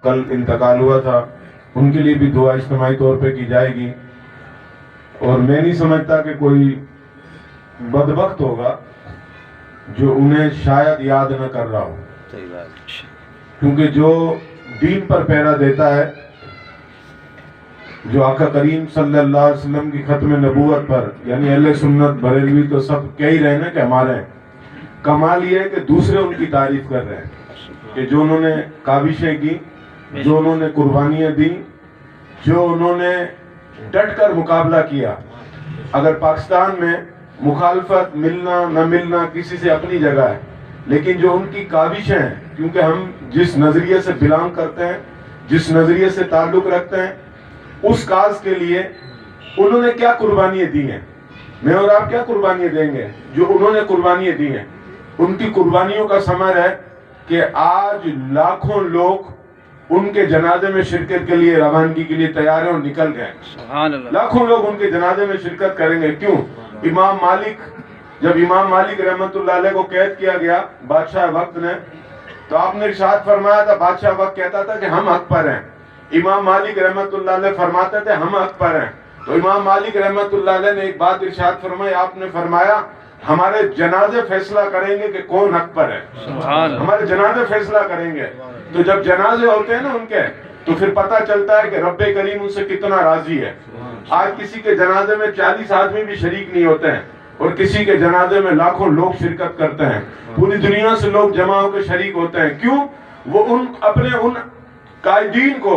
کل انتقال ہوا تھا، ان کے لیے بھی دعا اجتماعی طور پہ کی جائے گی. اور میں نہیں سمجھتا کہ کوئی بدبخت ہوگا جو انہیں شاید یاد نہ کر رہا ہو، کیونکہ جو دین پر پہرا دیتا ہے، جو آقا کریم صلی اللہ علیہ وسلم کی ختم نبوت پر، یعنی اہل سنت بریلوی تو سب کہہ ہی رہے ہیں کہ ہمارے ہیں. کمال یہ ہے کہ دوسرے ان کی تعریف کر رہے ہیں کہ جو انہوں نے کاوشیں کی، جو انہوں نے قربانیاں دی، جو انہوں نے ڈٹ کر مقابلہ کیا. اگر پاکستان میں مخالفت ملنا نہ ملنا کسی سے اپنی جگہ ہے، لیکن جو ان کی کاوشیں ہیں، کیونکہ ہم جس نظریے سے بلانگ کرتے ہیں، جس نظریے سے تعلق رکھتے ہیں، اس کاز کے لیے انہوں نے کیا قربانیاں دی ہیں. میں اور آپ کیا قربانیاں دیں گے جو انہوں نے قربانیاں دی ہیں. ان کی قربانیوں کا ثمر ہے کہ آج لاکھوں لوگ ان کے جنازے میں شرکت کے لیے روانگی کے لیے تیار ہیں اور نکل گئے. لاکھوں لوگ ان کے جنازے میں شرکت کریں گے. کیوں؟ جب امام مالک رحمت اللہ علیہ کو قید کیا گیا بادشاہ وقت نے، تو آپ نے ارشاد فرمایا تھا، بادشاہ وقت کہتا تھا کہ ہم حق پر ہیں، امام مالک رحمت اللہ علیہ فرماتے تھے ہم حق پر ہیں. تو امام مالک رحمت اللہ علیہ نے ایک بات ارشاد فرمائی، آپ نے فرمایا ہمارے جنازے فیصلہ کریں گے کہ کون حق پر ہے. ہمارے جنازے فیصلہ کریں گے. تو جب جنازے ہوتے ہیں نا ان کے، تو پھر پتہ چلتا ہے کہ رب کریم ان سے کتنا راضی ہے. آج کسی کے جنازے میں 40 آدمی بھی شریک نہیں ہوتے ہیں، اور کسی کے جنازے میں لاکھوں لوگ شرکت کرتے ہیں. پوری دنیا سے لوگ جمع ہو کے شریک ہوتے ہیں. کیوں؟ وہ اپنے ان قائدین کو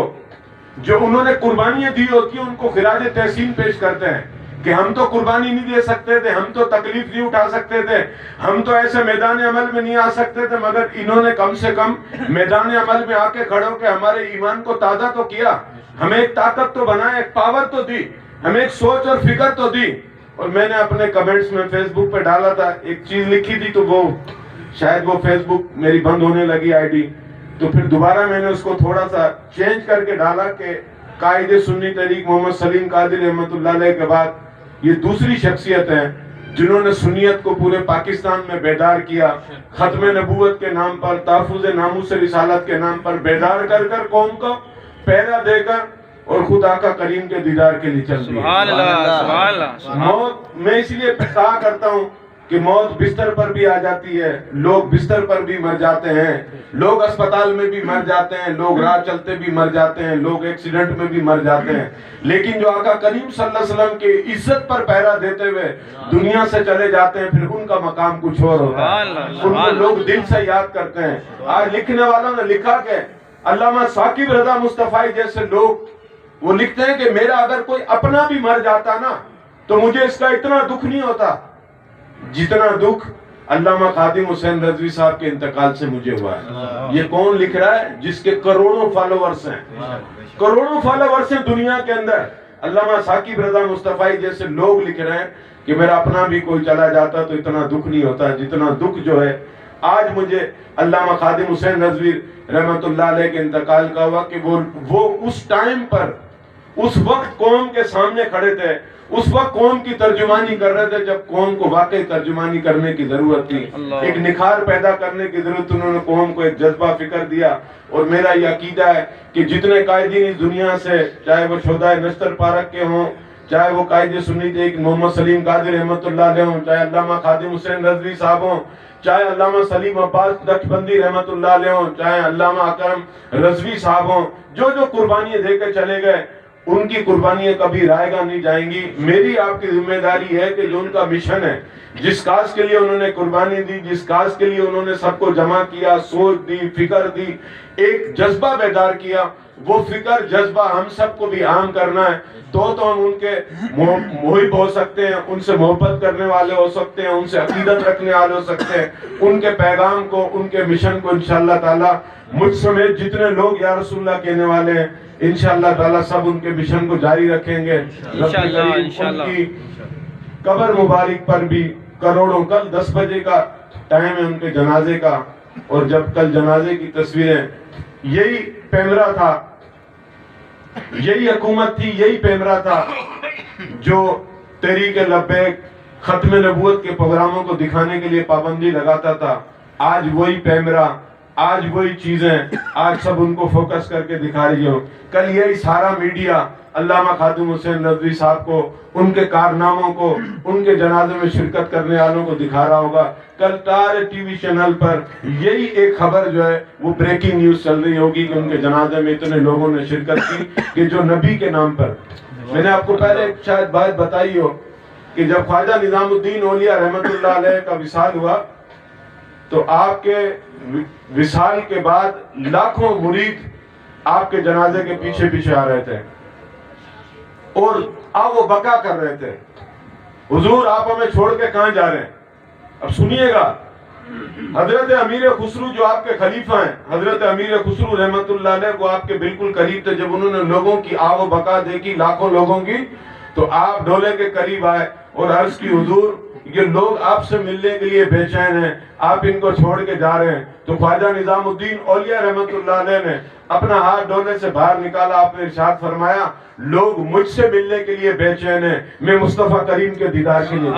جو انہوں نے قربانیاں دی ہوتی ہیں ان کو خراج تحسین پیش کرتے ہیں کہ ہم تو قربانی نہیں دے سکتے تھے، ہم تو تکلیف نہیں اٹھا سکتے تھے، ہم تو ایسے میدان عمل میں نہیں آ سکتے تھے، مگر انہوں نے کم سے کم میدان عمل میں آ کے کھڑے ہو کے ہمارے ایمان کو تازہ تو کیا، ہمیں ایک طاقت تو بنایا، ایک پاور تو دی، ہمیں ایک سوچ اور فکر تو دی. اور میں نے اپنے کمنٹس میں فیس بک پہ ڈالا تھا، ایک چیز لکھی تھی، تو وہ شاید وہ فیس بک میری بند ہونے لگی آئی ڈی، تو پھر دوبارہ میں نے اس کو تھوڑا سا چینج کر کے ڈالا کہ قائد سنی تحریک محمد سلیم قادری رحمت اللہ علیہ کے بعد یہ دوسری شخصیت ہیں جنہوں نے سنیت کو پورے پاکستان میں بیدار کیا، ختم نبوت کے نام پر، تحفظ ناموس رسالت کے نام پر بیدار کر کر قوم کو پہرا دے کر اور خدا کا کریم کے دیدار کے لیے چل رہی ہے. موت، میں اس لیے کہا کرتا ہوں کہ موت بستر پر بھی آ جاتی ہے، لوگ بستر پر بھی مر جاتے ہیں، لوگ اسپتال میں بھی مر جاتے ہیں، لوگ راہ چلتے بھی مر جاتے ہیں، لوگ ایکسیڈنٹ میں بھی مر جاتے ہیں، لیکن جو آقا کریم صلی اللہ علیہ وسلم کی عزت پر پہرا دیتے ہوئے دنیا سے چلے جاتے ہیں، پھر ان کا مقام کچھ اور ہوتا ہے، ان کو لوگ دل سے یاد کرتے ہیں. آج لکھنے والوں نے لکھا کہ علامہ ثاقب رضا مصطفی جیسے لوگ وہ لکھتے ہیں کہ میرا اگر کوئی اپنا بھی مر جاتا نا تو مجھے اس کا اتنا دکھ نہیں ہوتا جتنا دکھ علامہ خادم حسین رضوی صاحب کے انتقال سے مجھے ہوا ہے. یہ کون لکھ رہا ہے؟ جس کے کروڑوں فالوورز ہیں، کروڑوں فالوورز ہیں دنیا کے اندر. علامہ ثاقب رضا مصطفی جیسے لوگ لکھ رہے ہیں کہ میرا اپنا بھی کوئی چلا جاتا تو اتنا دکھ نہیں ہوتا جتنا دکھ جو ہے آج مجھے علامہ خادم حسین رضوی رحمت اللہ علیہ کے انتقال کا ہوا کہ وہ اس ٹائم پر اس وقت قوم کے سامنے کھڑے تھے، اس وقت قوم کی ترجمانی کر رہے تھے جب قوم کو واقعی ترجمانی کرنے کی ضرورت تھی، ایک نکھار پیدا کرنے کی ضرورت. انہوں نے قوم کو ایک جذبہ فکر دیا. اور میرا یہ عقیدہ ہے کہ جتنے قائدین اس دنیا سے، چاہے وہ شہدائے نشتر پارک کے ہوں، چاہے وہ قائد سنی تحریک محمد سلیم قادری رحمت اللہ علیہ ہوں، چاہے علامہ خادم حسین رضوی صاحب ہوں، چاہے علامہ سلیم عباس نقشبندی رحمت اللہ علیہ ہوں، چاہے علامہ اکرم رضوی صاحب ہوں، جو قربانیاں دے کے چلے گئے ان کی قربانیاں کبھی رائے گاہ نہیں جائیں گی. میری آپ کی ذمہ داری ہے کہ جو ان کا مشن ہے، جس کاز کے لیے انہوں نے قربانی دی، جس کاز کے لیے انہوں نے سب کو جمع کیا، سوچ دی، فکر دی، ایک جذبہ بیدار کیا، وہ فکر جذبہ ہم سب کو بھی عام کرنا ہے. تو ہم ان کے محب ہو سکتے ہیں، ان سے محبت کرنے والے ہو سکتے ہیں، ان سے عقیدت رکھنے والے ہو سکتے ہیں، ان کے پیغام کو، ان کے مشن کو انشاءاللہ تعالی مجھ سمیت جتنے لوگ یا رسول اللہ کہنے والے ہیں انشاءاللہ تعالی سب ان کے مشن کو جاری رکھیں گے. ان کی قبر مبارک پر بھی کروڑوں، کل 10 بجے کا ٹائم ہے ان کے جنازے کا، اور جب کل جنازے کی تصویریں، یہی پیمرا تھا، یہی حکومت تھی، یہی پیمرا تھا جو تحریک لبیک ختم نبوت کے پروگراموں کو دکھانے کے لیے پابندی لگاتا تھا. آج وہی پیمرا آج وہی چیزیں آج سب ان کو فوکس کر کے دکھا رہی ہو. کل یہی سارا میڈیا علامہ خادم حسین ندوی صاحب کو، ان کے کارناموں کو، ان کے جنازے میں شرکت کرنے والوں کو دکھا رہا ہوگا. کل سارے ٹی وی چینل پر یہی ایک خبر جو ہے وہ بریکنگ نیوز چل رہی ہوگی کہ ان کے جنازے میں اتنے لوگوں نے شرکت کی کہ جو نبی کے نام پر. میں نے آپ کو پہلے شاید بات بتائی ہو کہ جب خواجہ نظام الدین اولیاء رحمت اللہ علیہ کا وصال ہوا تو آپ کے وصال کے بعد لاکھوں مرید آپ کے جنازے کے پیچھے پیچھے آ رہے تھے اور آپ وہ بکا کر رہے تھے، حضور آپ ہمیں چھوڑ کے کہاں جا رہے ہیں. اب سنیے گا، حضرت امیر خسرو جو آپ کے خلیفہ ہیں، حضرت امیر خسرو رحمت اللہ علیہ وہ آپ کے بالکل قریب تھے. جب انہوں نے لوگوں کی آہ و بکا دیکھی، لاکھوں لوگوں کی، تو آپ ڈولے کے قریب آئے اور عرض کی حضور یہ لوگ آپ سے ملنے کے لیے بے چین ہیں، آپ ان کو چھوڑ کے جا رہے ہیں. تو خواجہ نظام الدین اولیاء رحمت اللہ علیہ نے اپنا ہاتھ ڈولے سے باہر نکالا، آپ نے ارشاد فرمایا لوگ مجھ سے ملنے کے لیے بے چین ہیں، میں مصطفیٰ کریم کے دیدار کے لیے.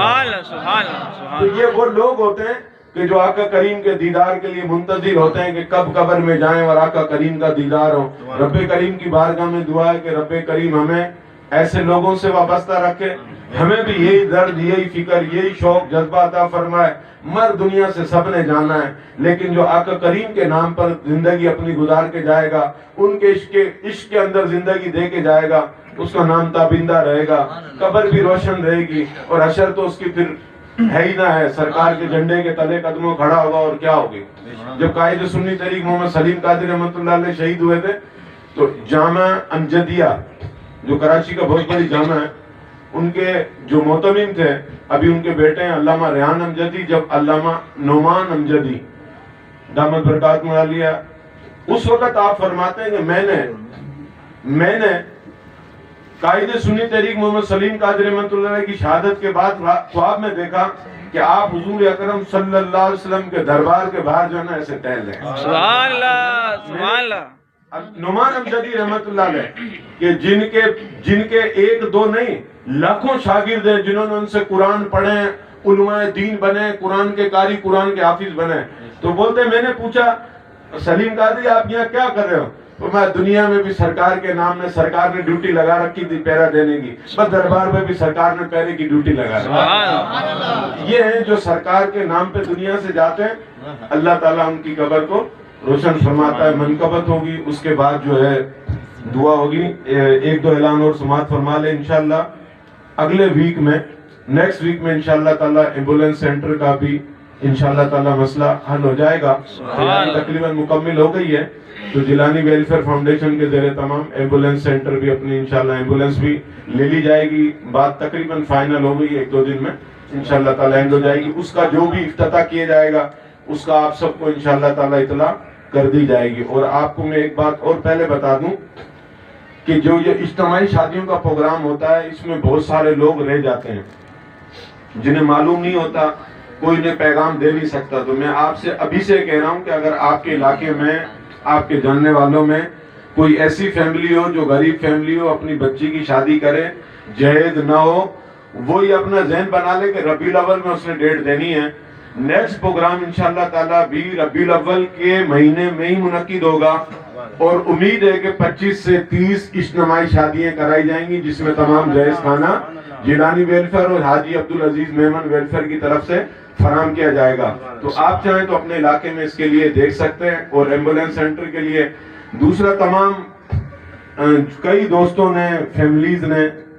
تو یہ وہ لوگ ہوتے ہیں کہ جو آقا کریم کے دیدار کے لیے منتظر ہوتے ہیں کہ کب قبر میں جائیں اور آقا کریم کا دیدار ہو. رب کریم کی بارگاہ میں دعا ہے کہ رب کریم ہمیں ایسے لوگوں سے وابستہ رکھے، ہمیں بھی یہی درد، یہی فکر، یہی شوق جذبہ عطا فرمائے. مر دنیا سے سب نے جانا ہے، لیکن جو آقا کریم کے نام پر زندگی اپنی گزار کے جائے گا، ان کے عشق کے اندر زندگی دے کے جائے گا، اس کا نام تابندہ رہے گا، قبر بھی روشن رہے گی اور حشر تو اس کی پھر ہے ہی نہ ہے. سرکار کے جھنڈے کے تلے قدموں کھڑا ہوگا اور کیا ہوگی. جب قائد سنی تحریک محمد سلیم قادری رحمۃ اللہ علیہ شہید ہوئے تھے تو جامع امجدیہ جو کراچی کا بہت بڑی جامع ہے، ان کے جو معتمم تھے ابھی ان کے بیٹے ہیں علامہ ریحان امجدی، جب علامہ نعمان امجدی دامت برکاتہ عالیہ، اس وقت آپ فرماتے ہیں کہ میں نے قائد سنی تحریک محمد سلیم قادری رحمۃ اللہ علیہ کی شہادت کے بعد خواب میں دیکھا کہ آپ حضور اکرم صلی اللہ علیہ وسلم کے دربار کے باہر جو ہے نا ایسے ٹہل رہے ہیں. سبحان اللہ، سبحان اللہ. نعمان امجدی رحمت اللہ علیہ کہ جن کے ایک دو نہیں لاکھوں شاگرد ہیں جنہوں نے ان سے قرآن پڑھے، علماء دین بنے، قرآن کے قاری، قرآن کے حافظ بنے. تو بولتے میں نے پوچھا سلیم قادری آپ یہاں کیا کر رہے ہو؟ تو میں دنیا میں بھی سرکار کے نام میں سرکار نے ڈیوٹی لگا رکھی تھی پہرا دینے کی، بس دربار میں بھی سرکار نے پہرے کی ڈیوٹی لگا رکھی. یہ ہیں جو سرکار کے نام پہ دنیا سے جاتے ہیں، اللہ تعالیٰ ان کی قبر کو روشن فرماتا ہے. منقبت ہوگی، اس کے بعد جو ہے دعا ہوگی. ایک دو اعلان اور سماعت فرما لیں. انشاءاللہ اگلے ویک میں، نیکسٹ ویک میں انشاءاللہ تعالیٰ ایمبولینس سینٹر کا بھی انشاءاللہ تعالیٰ مسئلہ حل ہو جائے گا. تقریباً مکمل ہو گئی ہے تو جیلانی ویلفیئر فاؤنڈیشن کے زیر تمام ایمبولینس سینٹر بھی اپنی انشاءاللہ ایمبولینس بھی لے لی جائے گی. بات تقریباً فائنل ہو گئی، ایک دو دن میں انشاءاللہ تعالیٰ اینڈ ہو جائے گی. اس کا جو بھی افتتاح کیا جائے گا اس کا آپ سب کو انشاءاللہ تعالیٰ اطلاع کر دی جائے گی. اور آپ کو میں ایک بات اور پہلے بتا دوں کہ جو یہ اجتماعی شادیوں کا پروگرام ہوتا ہے اس میں بہت سارے لوگ رہ جاتے ہیں جنہیں معلوم نہیں ہوتا، کوئی انہیں پیغام دے نہیں سکتا. تو میں آپ سے ابھی سے کہہ رہا ہوں کہ اگر آپ کے علاقے میں، آپ کے جاننے والوں میں کوئی ایسی فیملی ہو جو غریب فیملی ہو، اپنی بچی کی شادی کرے، جہیز نہ ہو، وہ یہ اپنا ذہن بنا لے کہ ربیع الاول میں اس نے ڈیٹ دینی ہے. نیکسٹ پروگرام انشاءاللہ تعالیٰ بھی ربیع الاول کے مہینے میں ہی منعقد ہوگا اور امید ہے کہ 25 سے 30 اجتماعی شادیاں کرائی جائیں گی جس میں تمام جہیز خانہ جیلانی ویلفیئر اور حاجی عبدالعزیز میمن ویلفیئر کی طرف سے فراہم کیا جائے گا. تو آپ چاہیں تو اپنے علاقے میں اس کے لیے دیکھ سکتے ہیں. اور ایمبولینس سینٹر کے لیے دوسرا، تمام کئی دوستوں نے، فیملیز نے